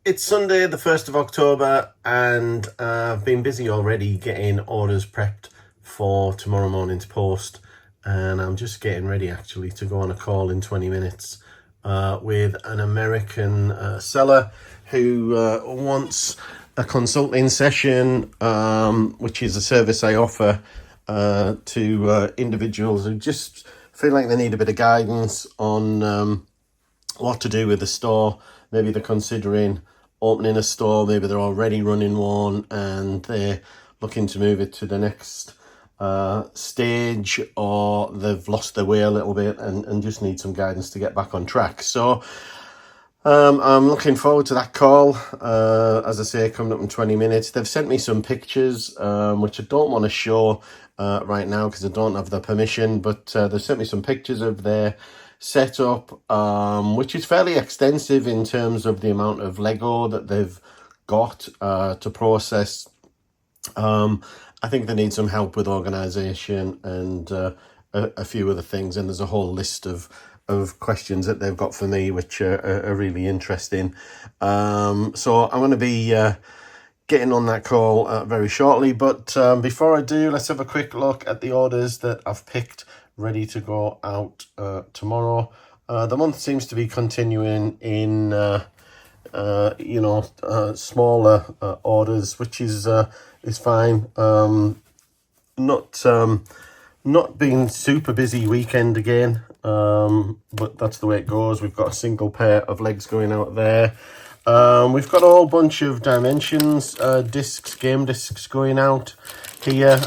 It's Sunday, the 1st of October, and I've been busy already getting orders prepped for tomorrow morning's post. And I'm just getting ready actually to go on a call in 20 minutes with an American seller who wants a consulting session, which is a service I offer to individuals who just feel like they need a bit of guidance on what to do with the store. Maybe they're considering opening a store, maybe they're already running one and they're looking to move it to the next stage, or they've lost their way a little bit and just need some guidance to get back on track. So I'm looking forward to that call. As I say, coming up in 20 minutes. They've sent me some pictures, which I don't want to show right now because I don't have the permission, but they've sent me some pictures of their setup, which is fairly extensive in terms of the amount of Lego that they've got to process. I think they need some help with organisation and a few other things, and there's a whole list of questions that they've got for me, which are really interesting. So I'm going to be getting on that call very shortly, but before I do, let's have a quick look at the orders that I've picked ready to go out tomorrow. The month seems to be continuing in smaller orders, which is fine. Not being super busy weekend again, but that's the way it goes. We've got a single pair of legs going out there. We've got a whole bunch of Dimensions discs, game discs going out here,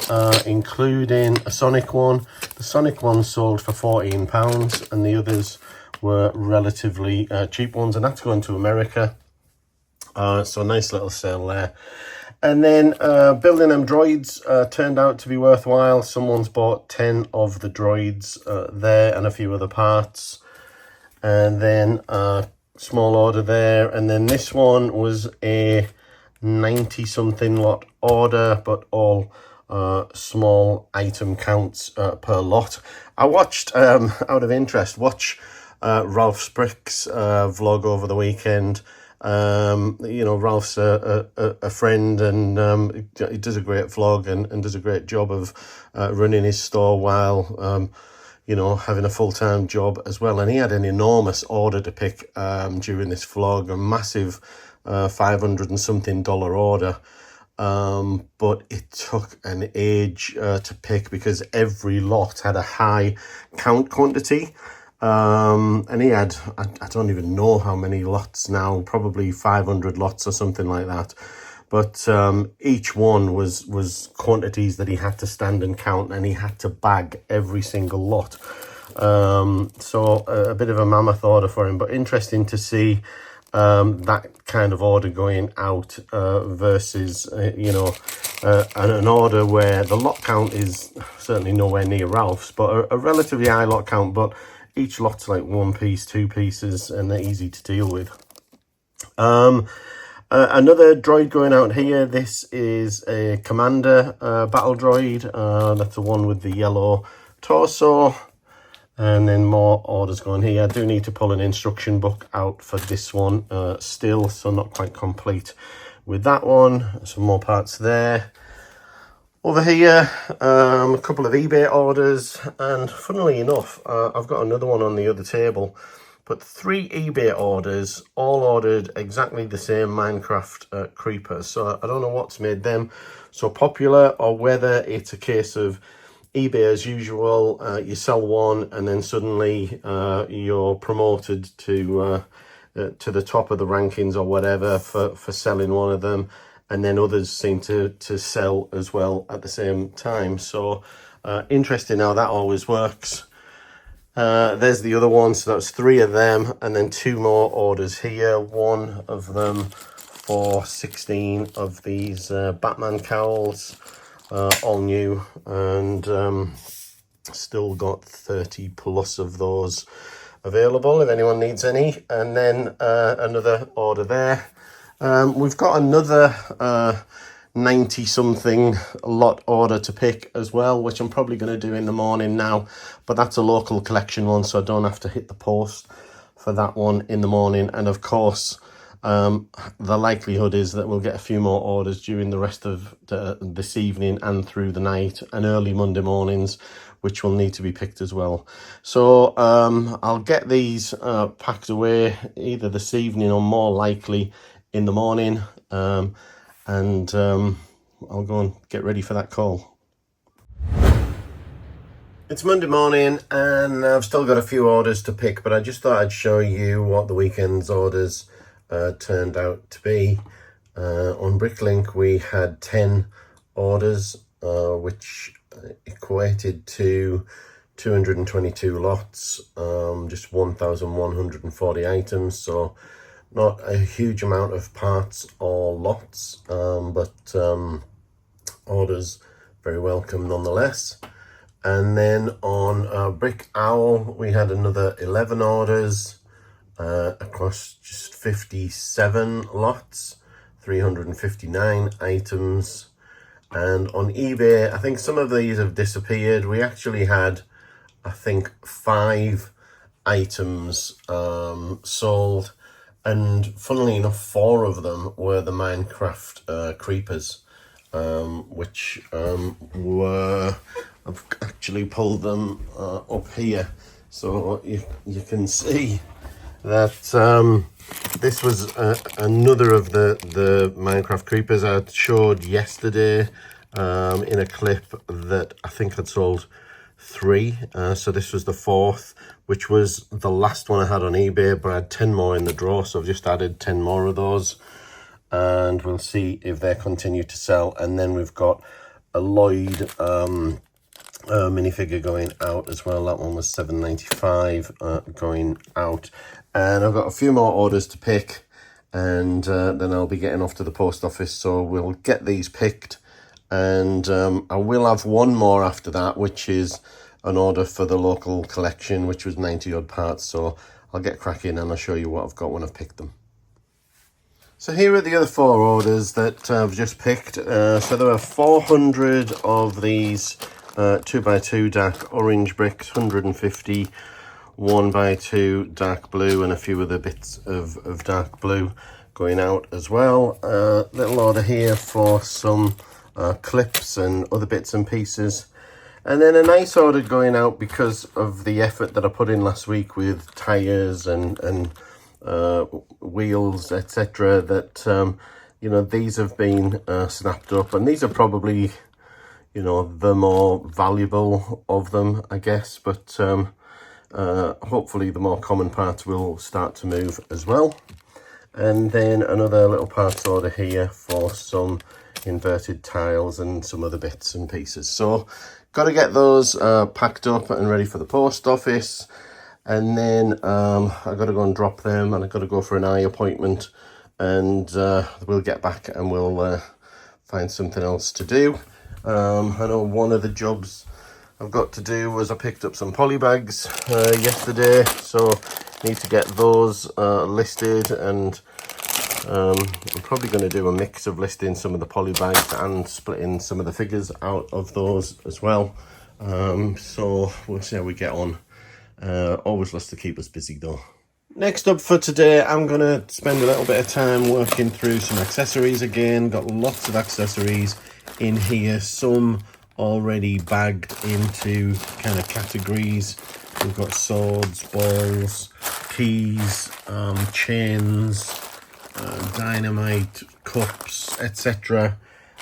including a Sonic one. The Sonic one sold for £14 and the others were relatively cheap ones, and that's going to America. So a nice little sale there. And then building them droids turned out to be worthwhile. Someone's bought 10 of the droids there and a few other parts. And then small order there. And then this one was a 90 something lot order, but all small item counts per lot. I watched, out of interest, Ralph's Bricks vlog over the weekend. Ralph's a friend, and he does a great vlog and does a great job of running his store while having a full-time job as well. And he had an enormous order to pick during this vlog, a massive $500 and something order, but it took an age to pick because every lot had a high count quantity. And he had, I don't even know how many lots now, probably 500 lots or something like that. But each one was quantities that he had to stand and count, and he had to bag every single lot. So a bit of a mammoth order for him, but interesting to see that kind of order going out versus, an order where the lot count is certainly nowhere near Ralph's, but a relatively high lot count, but each lot's like one piece, two pieces, and they're easy to deal with. Another droid going out here. This is a Commander battle droid. That's the one with the yellow torso. And then more orders going here. I do need to pull an instruction book out for this one still, so not quite complete with that one. Some more parts there. Over here, a couple of eBay orders, and funnily enough, I've got another one on the other table, but 3 eBay orders, all ordered exactly the same Minecraft creepers. So I don't know what's made them so popular, or whether it's a case of eBay as usual, you sell one and then suddenly you're promoted to the top of the rankings or whatever for selling one of them, and then others seem to sell as well at the same time. So interesting how that always works. There's the other one, so that's 3 of them, and then 2 more orders here. One of them for 16 of these Batman cowls, all new, and still got 30 plus of those available if anyone needs any. And then another order there. We've got another 90 something lot order to pick as well, which I'm probably going to do in the morning now, but that's a local collection one, so I don't have to hit the post for that one in the morning. And of course The likelihood is that we'll get a few more orders during the rest of this evening and through the night and early Monday mornings, which will need to be picked as well. So I'll get these packed away either this evening or more likely in the morning, and I'll go and get ready for that call. It's Monday morning and I've still got a few orders to pick, but I just thought I'd show you what the weekend's orders turned out to be. On Bricklink we had 10 orders, which equated to 222 lots, just 1,140 items, so not a huge amount of parts or lots, but orders very welcome nonetheless. And then on Brick Owl, we had another 11 orders across just 57 lots, 359 items. And on eBay, I think some of these have disappeared. We actually had, I think, 5 items sold. And funnily enough, 4 of them were the Minecraft creepers, which were... I've actually pulled them up here, so you can see that this was another of the Minecraft creepers I showed yesterday in a clip that I think I'd sold 3. So this was the 4th, which was the last one I had on eBay, but I had 10 more in the drawer, so I've just added 10 more of those, and we'll see if they continue to sell. And then we've got a Lloyd minifigure going out as well. That one was $7.95 going out, and I've got a few more orders to pick, and then I'll be getting off to the post office, so we'll get these picked, and I will have one more after that, which is an order for the local collection, which was 90 odd parts, so I'll get cracking and I'll show you what I've got when I've picked them. So here are the other 4 orders that I've just picked. So there are 400 of these 2x2 dark orange bricks, 150 1x2 dark blue, and a few other bits of dark blue going out as well. Little order here for some clips and other bits and pieces, and then a nice order going out because of the effort that I put in last week with tires and wheels, etc. That you know, these have been snapped up, and these are probably, you know, the more valuable of them, I guess, but hopefully the more common parts will start to move as well. And then another little parts order here for some inverted tiles and some other bits and pieces. So got to get those packed up and ready for the post office, and then I got to go and drop them, and I got to go for an eye appointment, and we'll get back and we'll find something else to do. I know one of the jobs I've got to do was I picked up some poly bags yesterday, so need to get those listed, and I'm probably going to do a mix of listing some of the poly bags and splitting some of the figures out of those as well. So we'll see how we get on. Always lots to keep us busy though. Next up for today, I'm going to spend a little bit of time working through some accessories again. Got lots of accessories in here, some already bagged into kind of categories. We've got swords, balls, keys, chains, dynamite, cups, etc.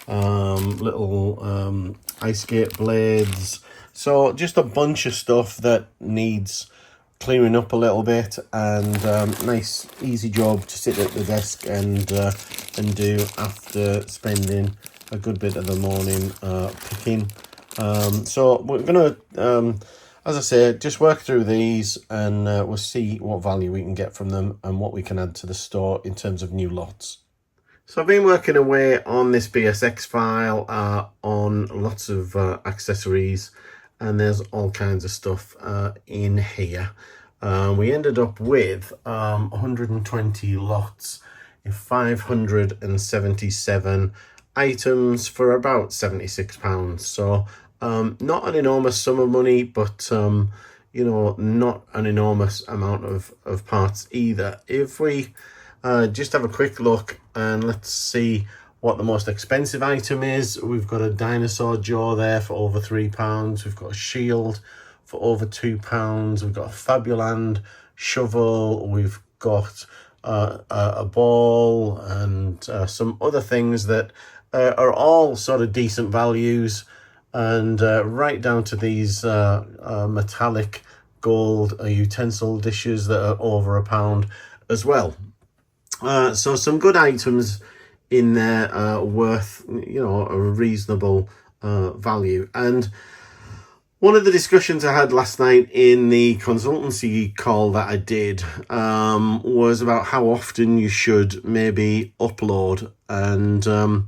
Little ice skate blades. So just a bunch of stuff that needs clearing up a little bit, and nice easy job to sit at the desk and do after spending a good bit of the morning picking. So we're gonna as I say, just work through these, and we'll see what value we can get from them and what we can add to the store in terms of new lots. So I've been working away on this BSX file on lots of accessories, and there's all kinds of stuff in here. We ended up with 120 lots in 577 items for about £76. So not an enormous sum of money, but you know, not an enormous amount of parts either. If we just have a quick look and let's see what the most expensive item is. We've got a dinosaur jaw there for over £3. We've got a shield for over £2. We've got a Fabuland shovel. We've got a ball and some other things that are all sort of decent values, and right down to these metallic gold utensil dishes that are over £1 as well. So some good items in there, worth, you know, a reasonable value. And one of the discussions I had last night in the consultancy call that I did was about how often you should maybe upload. And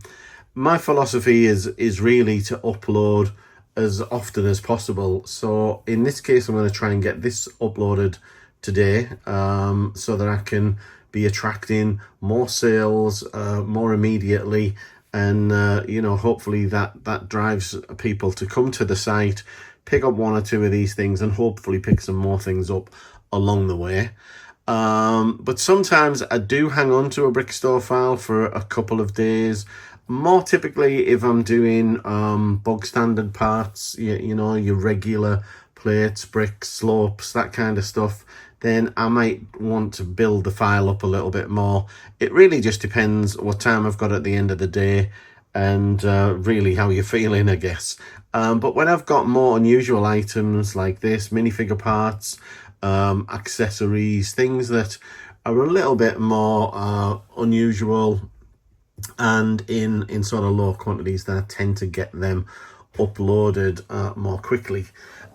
my philosophy is really to upload as often as possible. So in this case, I'm going to try and get this uploaded today, so that I can be attracting more sales more immediately, and you know, hopefully that drives people to come to the site, pick up one or two of these things, and hopefully pick some more things up along the way. But sometimes I do hang on to a Brickstore file for a couple of days. More typically if I'm doing bog standard parts, you know, your regular plates, bricks, slopes, that kind of stuff, then I might want to build the file up a little bit more. It really just depends what time I've got at the end of the day, and really how you're feeling, I guess. But when I've got more unusual items like this, minifigure parts, accessories, things that are a little bit more unusual and in sort of low quantities, then I tend to get them uploaded more quickly.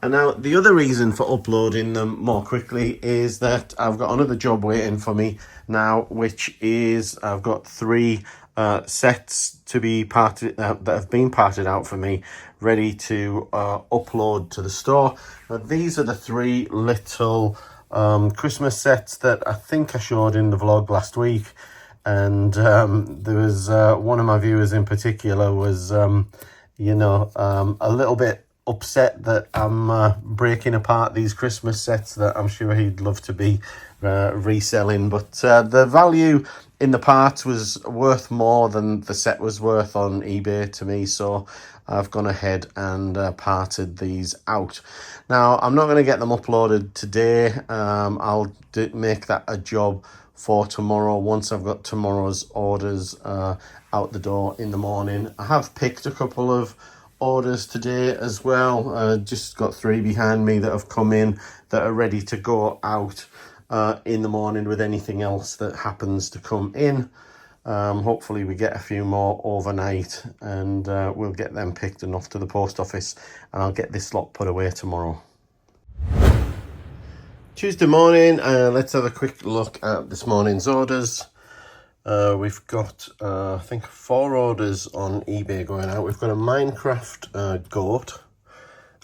And now the other reason for uploading them more quickly is that I've got another job waiting for me now, which is I've got 3 sets to be parted that have been parted out for me, ready to upload to the store. Now, these are the 3 little Christmas sets that I think I showed in the vlog last week. And there was one of my viewers in particular was, you know, a little bit upset that I'm breaking apart these Christmas sets that I'm sure he'd love to be reselling. But the value in the parts was worth more than the set was worth on eBay to me. So I've gone ahead and parted these out. Now, I'm not going to get them uploaded today. I'll make that a job for tomorrow once I've got tomorrow's orders out the door in the morning. I have picked a couple of orders today as well. Just got 3 behind me that have come in that are ready to go out in the morning with anything else that happens to come in. Hopefully we get a few more overnight, and we'll get them picked and off to the post office, and I'll get this lot put away tomorrow. Tuesday morning, let's have a quick look at this morning's orders. We've got, I think, 4 orders on eBay going out. We've got a Minecraft goat,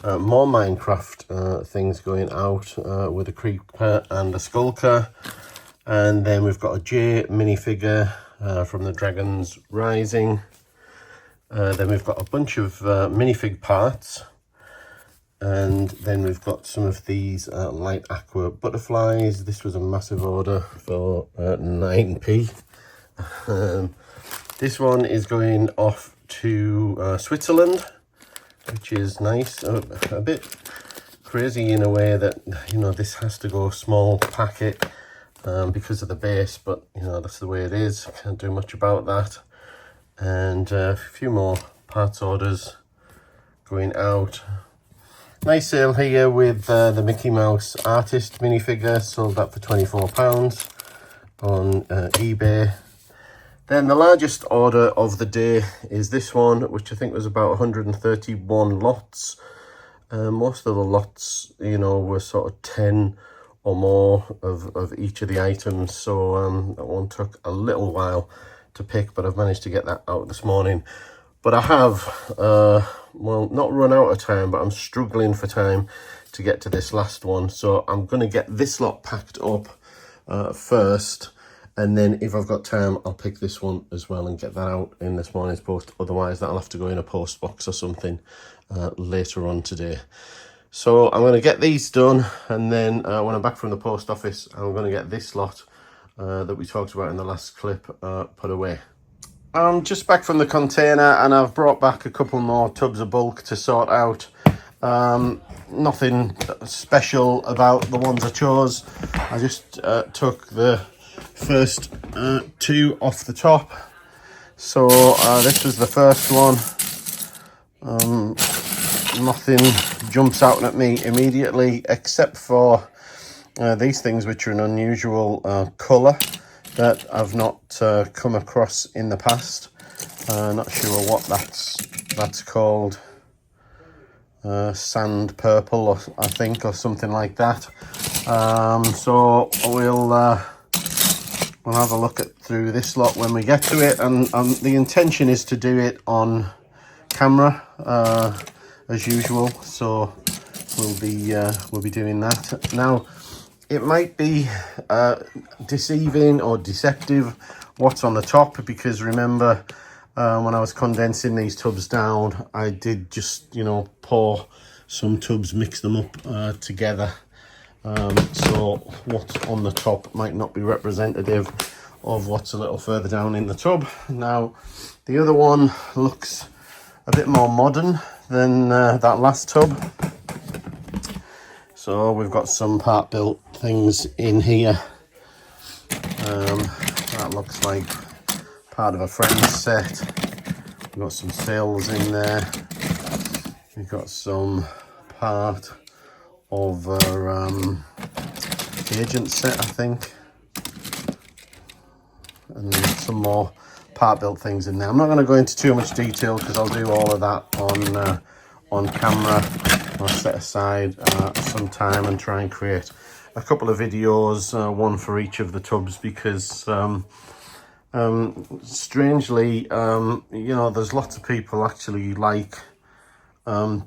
more Minecraft things going out with a creeper and a skulker. And then we've got a J minifigure from the Dragons Rising. Then we've got a bunch of minifig parts. And then we've got some of these light aqua butterflies. This was a massive order for 9p. This one is going off to Switzerland, which is nice. A bit crazy in a way that, you know, this has to go small packet because of the base, but, you know, that's the way it is. Can't do much about that. And a few more parts orders going out. Nice sale here with the Mickey Mouse artist minifigure, sold that for £24 on eBay. Then the largest order of the day is this one, which I think was about 131 lots. Most of the lots, you know, were sort of 10 or more of each of the items. So that one took a little while to pick, but I've managed to get that out this morning. But I have, well, not run out of time, but I'm struggling for time to get to this last one. So I'm going to get this lot packed up first. And then if I've got time, I'll pick this one as well and get that out in this morning's post. Otherwise, that'll have to go in a post box or something later on today. So I'm going to get these done. And then when I'm back from the post office, I'm going to get this lot that we talked about in the last clip put away. I'm just back from the container, and I've brought back a couple more tubs of bulk to sort out. Nothing special about the ones I chose. I just took the first two off the top. So this was the first one. Nothing jumps out at me immediately, except for these things, which are an unusual colour that I've not come across in the past. Not sure what that's called. Sand purple, or I think, or something like that. So we'll have a look through this lot when we get to it, and the intention is to do it on camera as usual. So we'll be doing that. Now, it might be deceiving or deceptive what's on the top, because remember, when I was condensing these tubs down, I did just, pour some tubs, mix them up together. So what's on the top might not be representative of what's a little further down in the tub. Now, the other one looks a bit more modern than that last tub. So we've got some part built things in here. That looks like part of a friend's set. We've got some sails in there. We've got some part of our agent set, I think. And then some more part built things in there. I'm not going to go into too much detail because I'll do all of that on camera. I'll set aside some time and try and create a couple of videos, one for each of the tubs, because strangely, there's lots of people actually like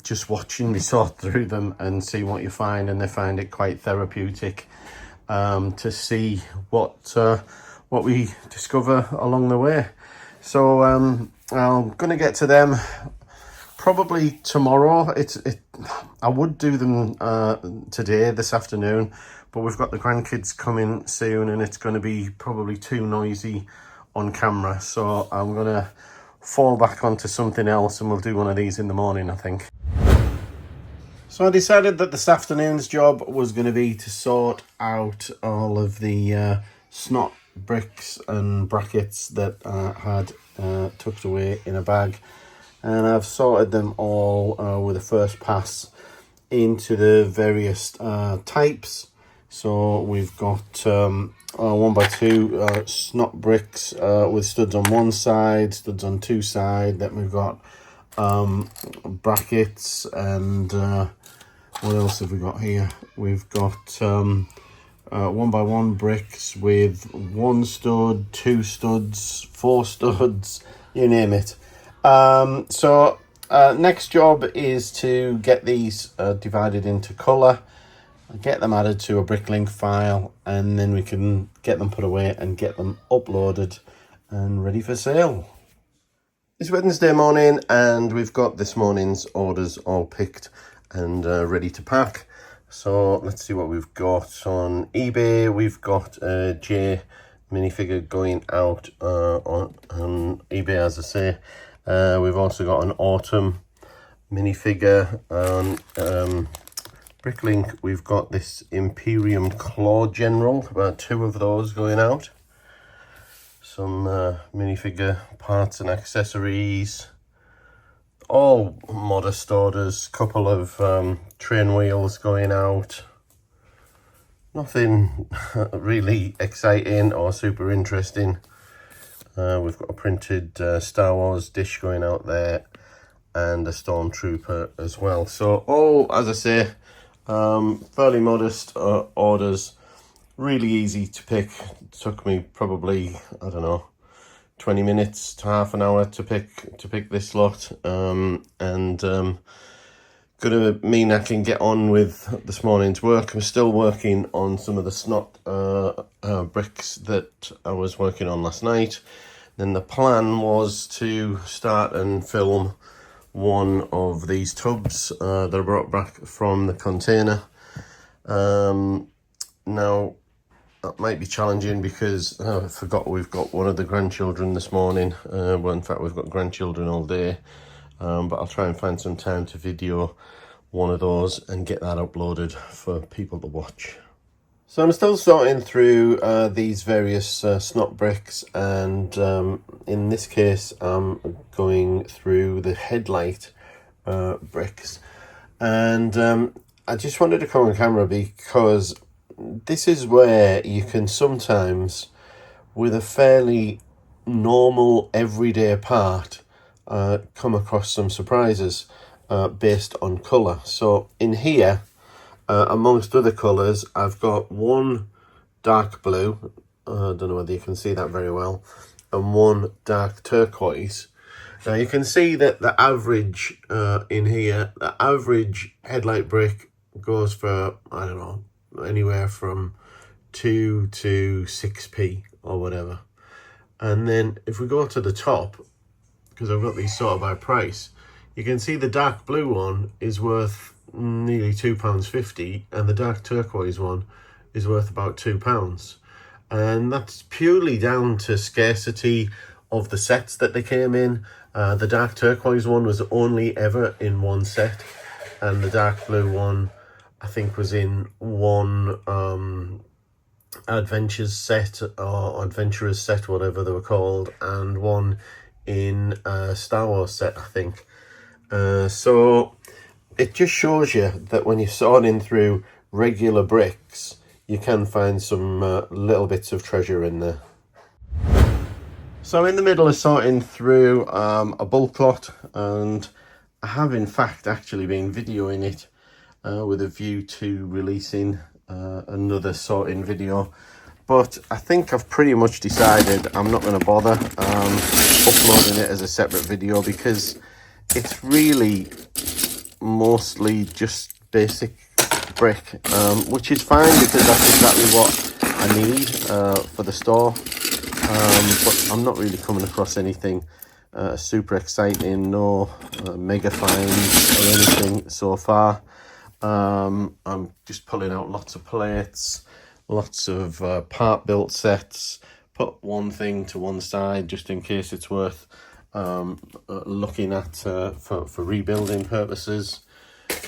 just watching me sort through them and see what you find, and they find it quite therapeutic to see what we discover along the way. So I'm going to get to them probably tomorrow. I would do them today, this afternoon, but we've got the grandkids coming soon, and it's going to be probably too noisy on camera. So I'm going to fall back onto something else, and we'll do one of these in the morning, I think. So I decided that this afternoon's job was going to be to sort out all of the snot bricks and brackets that I had tucked away in a bag. And I've sorted them all with a first pass into the various types. So we've got 1x2 snot bricks with studs on one side, studs on two sides. Then we've got brackets, and what else have we got here? We've got 1x1 bricks with one stud, two studs, four studs, you name it. So next job is to get these divided into colour, get them added to a Bricklink file, and then we can get them put away and get them uploaded and ready for sale. It's Wednesday morning, and we've got this morning's orders all picked and ready to pack. So let's see what we've got on eBay. We've got a J minifigure going out on eBay, as I say. We've also got an autumn minifigure on Bricklink. We've got this Imperium Claw General, about 2 of those going out. Some minifigure parts and accessories, all modest orders. Couple of train wheels going out. Nothing really exciting or super interesting. We've got a printed Star Wars dish going out there, and a Stormtrooper as well. So all, as I say, fairly modest orders, really easy to pick. It took me probably, I don't know, 20 minutes to half an hour to pick this lot, gonna mean I can get on with this morning's work. I'm still working on some of the snot bricks that I was working on last night. Then the plan was to start and film one of these tubs that I brought back from the container. Now, that might be challenging because I forgot we've got one of the grandchildren this morning. Well, in fact, we've got grandchildren all day. But I'll try and find some time to video one of those and get that uploaded for people to watch. So I'm still sorting through these various snot bricks, and in this case I'm going through the headlight bricks, and I just wanted to come on camera because this is where you can sometimes, with a fairly normal everyday part, come across some surprises based on colour. So in here, amongst other colours, I've got one dark blue, I don't know whether you can see that very well, and one dark turquoise. Now you can see that the average in here, the average headlight brick goes for, I don't know, anywhere from 2 to 6p or whatever. And then if we go to the top, because I've got these sorted by price, you can see the dark blue one is worth nearly £2.50, and the dark turquoise one is worth about £2. And that's purely down to scarcity of the sets that they came in. The dark turquoise one was only ever in one set, and the dark blue one I think was in one adventures set or adventurers set, whatever they were called, and one in a Star Wars set, I think. So it just shows you that when you're sorting through regular bricks, you can find some little bits of treasure in there. So I'm in the middle of sorting through a bulk lot, and I have in fact actually been videoing it with a view to releasing another sorting video. But I think I've pretty much decided I'm not going to bother uploading it as a separate video, because it's really mostly just basic brick, which is fine because that's exactly what I need for the store. But I'm not really coming across anything super exciting, no mega finds or anything so far. I'm just pulling out lots of plates, lots of part built sets, put one thing to one side just in case it's worth looking at for rebuilding purposes.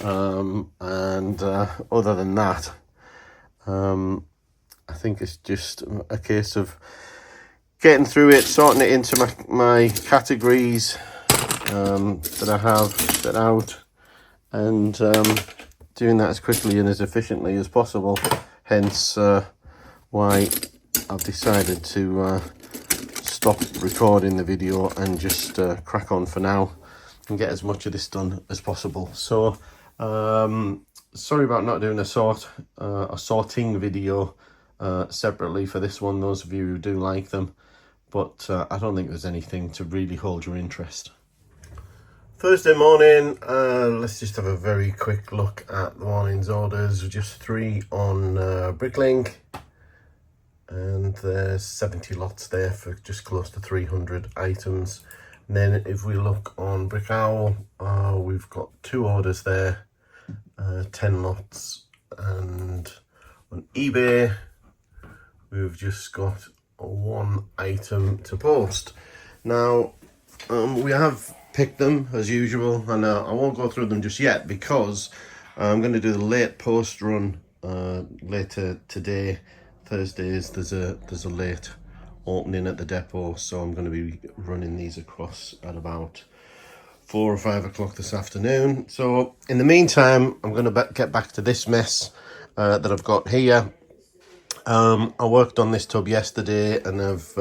And other than that, I think it's just a case of getting through it, sorting it into my categories that I have set out, and doing that as quickly and as efficiently as possible. Hence why I've decided to stop recording the video and just crack on for now and get as much of this done as possible. So sorry about not doing a sorting video separately for this one, those of you who do like them, but I don't think there's anything to really hold your interest. Thursday morning, let's just have a very quick look at the morning's orders. Just 3 on Bricklink, and there's 70 lots there for just close to 300 items. And then if we look on Brick Owl, we've got 2 orders there, 10 lots, and on eBay we've just got 1 item to post. Now we have picked them as usual, and I won't go through them just yet because I'm going to do the late post run later today. Thursdays there's a late opening at the depot, so I'm going to be running these across at about 4 or 5 o'clock this afternoon. So in the meantime, I'm going to get back to this mess that I've got here. I worked on this tub yesterday, and I've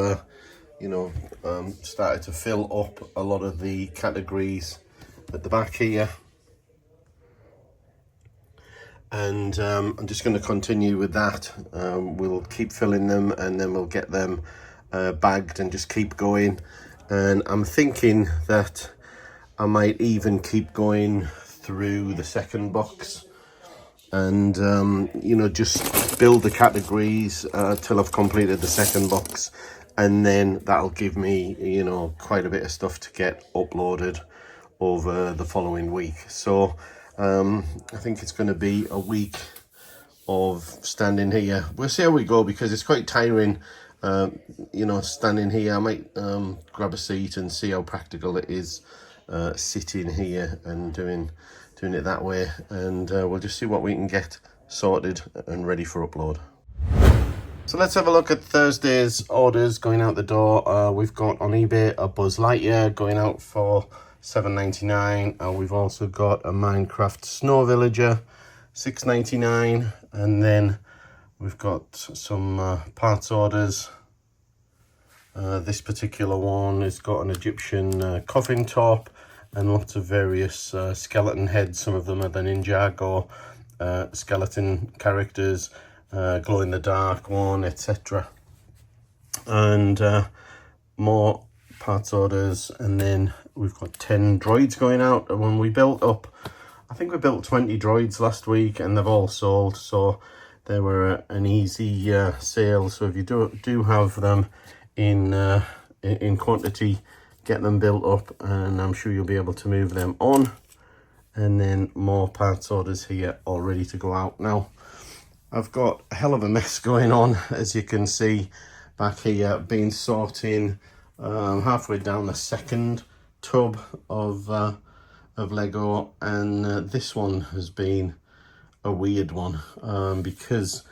started to fill up a lot of the categories at the back here, and I'm just going to continue with that. We'll keep filling them, and then we'll get them bagged and just keep going. And I'm thinking that I might even keep going through the second box, and just build the categories till I've completed the second box, and then that'll give me quite a bit of stuff to get uploaded over the following week. So I think it's going to be a week of standing here. We'll see how we go, because it's quite tiring, you know, standing here. I might grab a seat and see how practical it is sitting here and doing it that way, and we'll just see what we can get sorted and ready for upload. So let's have a look at Thursday's orders going out the door. We've got on eBay a Buzz Lightyear going out for $7.99, and we've also got a Minecraft Snow Villager, $6.99, and then we've got some parts orders. This particular one has got an Egyptian coffin top and lots of various skeleton heads. Some of them are the Ninjago skeleton characters, glow in the dark one, etc. And more parts orders, and then we've got 10 droids going out. And when we built up, I think we built 20 droids last week, and they've all sold, so they were an easy sale. So if you do have them in quantity, get them built up, and I'm sure you'll be able to move them on. And then more parts orders here all ready to go out. Now I've got a hell of a mess going on, as you can see back here. Been sorting halfway down the second tub of Lego, and this one has been a weird one, because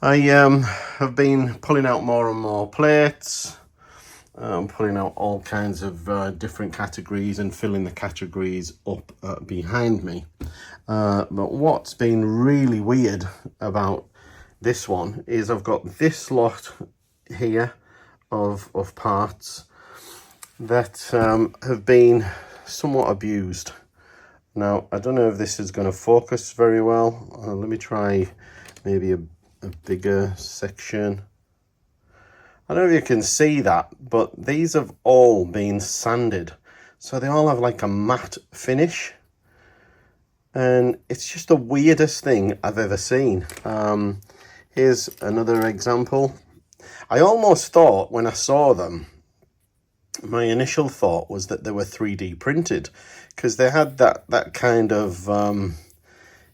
I have been pulling out more and more plates, pulling out all kinds of different categories and filling the categories up behind me. But what's been really weird about this one is I've got this lot here of parts that have been somewhat abused. Now, I don't know if this is going to focus very well. Let me try maybe a bigger section. I don't know if you can see that, but these have all been sanded. So they all have like a matte finish. And it's just the weirdest thing I've ever seen. Here's another example. I almost thought when I saw them, my initial thought was that they were 3D printed, because they had that kind of,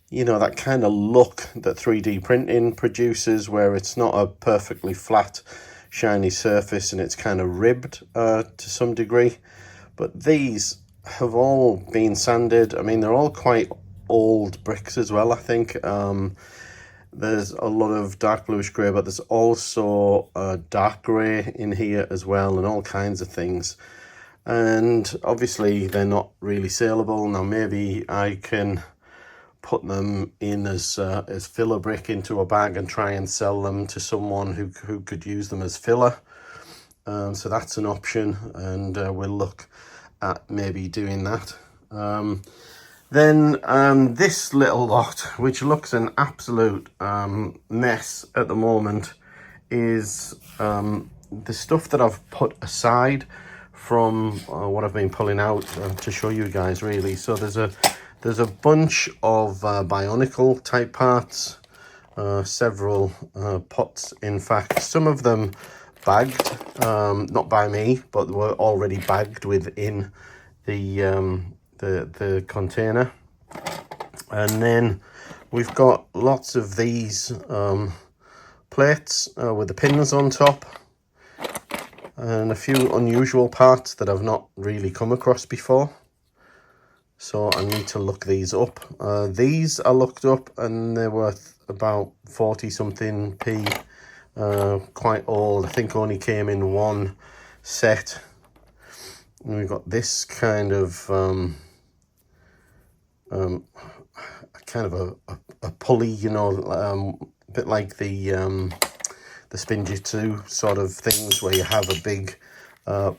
you know, that kind of look that 3D printing produces, where it's not a perfectly flat, shiny surface and it's kind of ribbed to some degree. But these have all been sanded. I mean, they're all quite old bricks as well, I think. There's a lot of dark bluish grey, but there's also dark grey in here as well, and all kinds of things. And obviously they're not really saleable. Now maybe I can put them in as filler brick into a bag and try and sell them to someone who could use them as filler. So that's an option, and we'll look at maybe doing that. Then this little lot, which looks an absolute mess at the moment, is the stuff that I've put aside from what I've been pulling out to show you guys, really. So there's a bunch of Bionicle type parts, several pots in fact, some of them bagged, not by me, but were already bagged within the container. And then we've got lots of these plates with the pins on top, and a few unusual parts that I've not really come across before. So I need to look these up. These I looked up and they're worth about 40 something p. Quite old. I think only came in one set. And we've got this kind of a pulley, you know, a bit like the Spinjitzu sort of things, where you have a big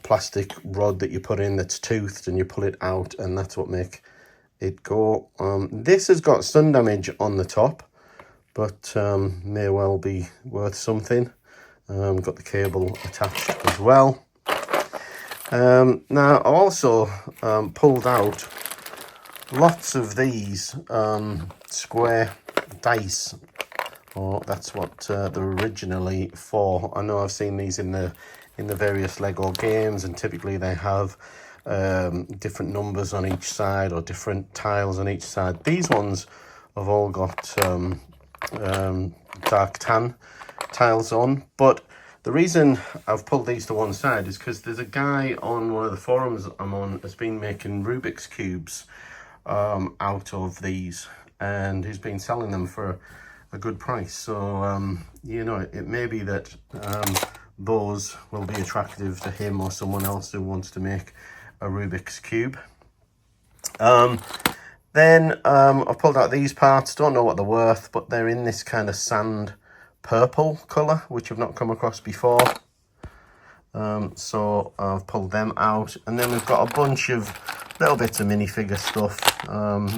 plastic rod that you put in that's toothed, and you pull it out, and that's what make it go. This has got sun damage on the top, but may well be worth something. Got the cable attached as well. Now I also pulled out lots of these square dice, or that's what they're originally for. I know I've seen these in the various Lego games, and typically they have different numbers on each side or different tiles on each side. These ones have all got dark tan tiles on. But the reason I've pulled these to one side is because there's a guy on one of the forums I'm on that's been making Rubik's Cubes out of these, and he's been selling them for a good price. So you know, it may be that those will be attractive to him or someone else who wants to make a Rubik's Cube. Then I've pulled out these parts. Don't know what they're worth, but they're in this kind of sand purple colour, which I've not come across before. So I've pulled them out. And then we've got a bunch of little bits of minifigure stuff.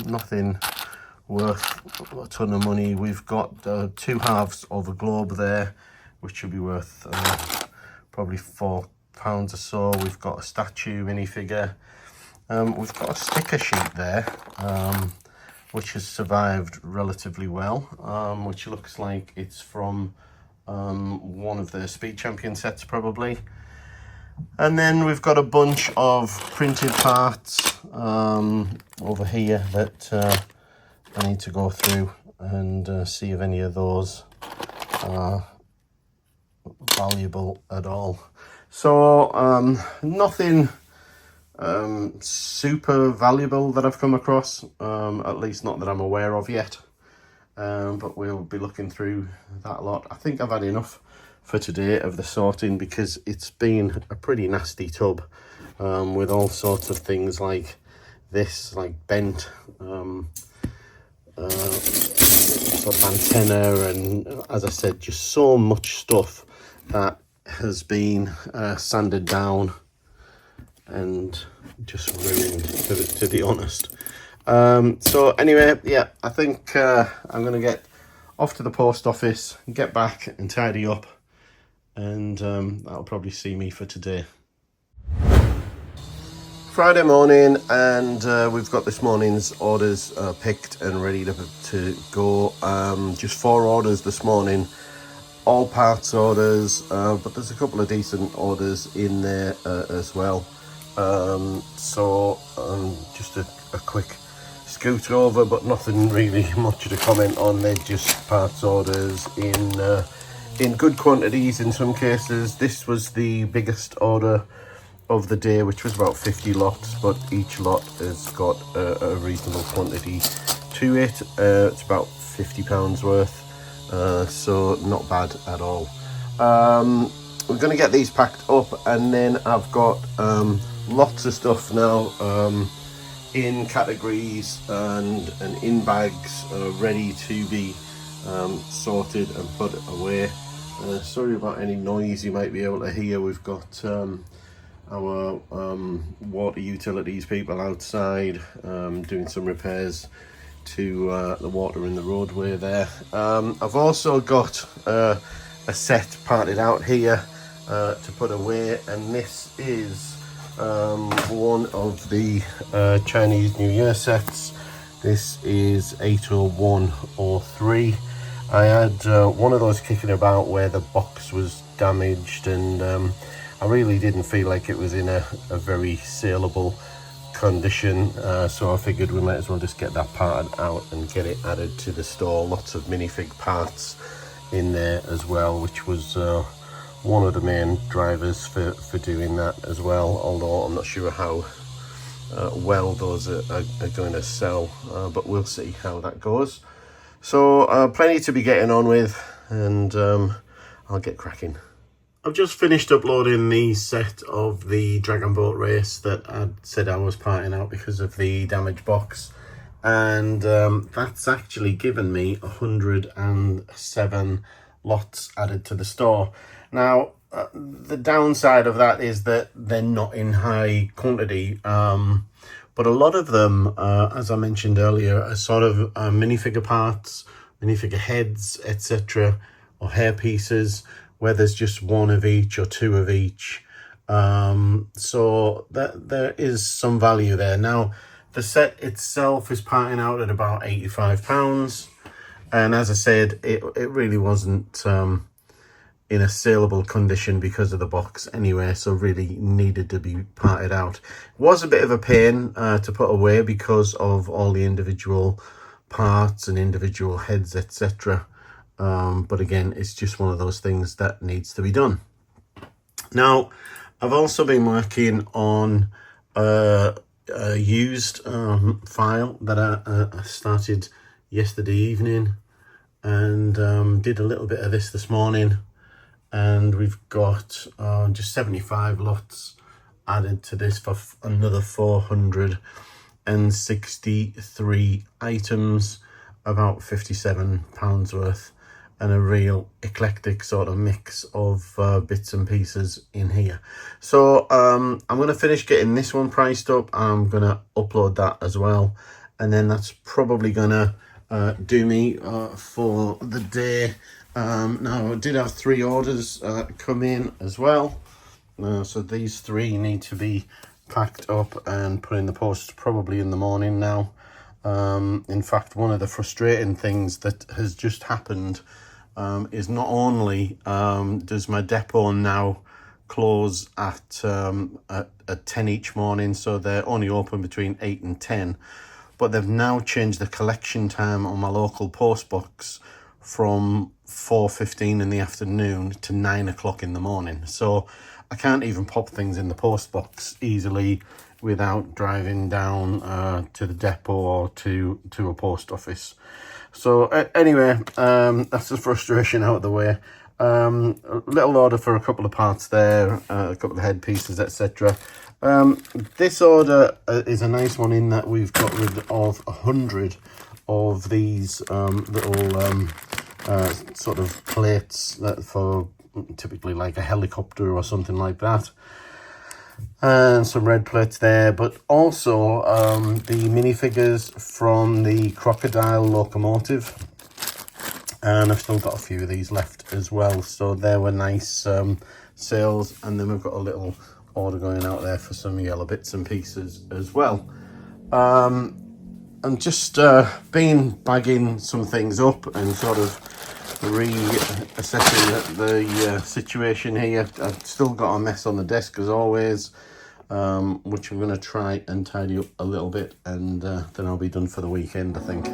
Nothing worth a ton of money. We've got 2 halves of a globe there, which should be worth probably £4 or so. We've got a statue minifigure. We've got a sticker sheet there, which has survived relatively well, which looks like it's from one of the Speed Champion sets probably. And then we've got a bunch of printed parts over here that I need to go through and see if any of those are valuable at all. So nothing super valuable that I've come across, at least not that I'm aware of yet, but we'll be looking through that lot. I think I've had enough for today of the sorting, because it's been a pretty nasty tub with all sorts of things like this, like bent sort of antenna, and as I said, just so much stuff that has been sanded down and just ruined, to be honest. So anyway, yeah, I think I'm gonna get off to the post office, get back and tidy up, and that'll probably see me for today. Friday morning, and we've got this morning's orders picked and ready to go. Just 4 orders this morning, all parts orders, but there's a couple of decent orders in there as well. So just a quick scoot over, but nothing really much to comment on. They're just parts orders in good quantities in some cases. This was the biggest order of the day, which was about 50 lots, but each lot has got a reasonable quantity to it. It's about £50 worth, so not bad at all. We're going to get these packed up, and then I've got lots of stuff now in categories and in bags, ready to be sorted and put away. Sorry about any noise you might be able to hear. We've got our water utilities people outside doing some repairs to the water in the roadway there. I've also got a set parted out here to put away, and this is one of the Chinese New Year sets. This is 80103. I had one of those kicking about where the box was damaged, and I really didn't feel like it was in a very saleable condition, so I figured we might as well just get that parted out and get it added to the store. Lots of minifig parts in there as well, which was one of the main drivers for doing that as well, although I'm not sure how well those are going to sell, but we'll see how that goes. So plenty to be getting on with, and I'll get cracking. I've just finished uploading the set of the Dragon Boat race that I said I was parting out because of the damaged box, and that's actually given me 107 lots added to the store. Now the downside of that is that they're not in high quantity, but a lot of them, as I mentioned earlier, are sort of minifigure parts, minifigure heads, etc., or hair pieces, where there's just one of each or two of each. So there is some value there. Now, the set itself is parting out at about £85. And as I said, it really wasn't in a saleable condition because of the box anyway, so really needed to be parted out. It was a bit of a pain to put away because of all the individual parts and individual heads, etc. But again, it's just one of those things that needs to be done. Now, I've also been working on a used file that I started yesterday evening, and did a little bit of this morning, and we've got just 75 lots added to this for another 463 items, about £57 worth, and a real eclectic sort of mix of bits and pieces in here. So I'm going to finish getting this one priced up. I'm going to upload that as well, and then that's probably going to do me for the day. Now, I did have 3 orders come in as well, so these 3 need to be packed up and put in the post probably in the morning now. In fact, one of the frustrating things that has just happened is not only does my depot now close at 10 each morning, so they're only open between 8 and 10, but they've now changed the collection time on my local post box from 4:15 in the afternoon to 9 o'clock in the morning. So I can't even pop things in the post box easily without driving down to the depot or to a post office. So anyway, that's the frustration out of the way. A little order for a couple of parts there, a couple of head pieces, etc. This order is a nice one in that we've got rid of 100 of these little sort of plates that for typically like a helicopter or something like that, and some red plates there, but also the minifigures from the crocodile locomotive, and I've still got a few of these left as well, so there were nice sales. And then we've got a little order going out there for some yellow bits and pieces as well. I'm just been bagging some things up and sort of reassessing the situation here. I've still got a mess on the desk as always, which I'm going to try and tidy up a little bit, and then I'll be done for the weekend, I think.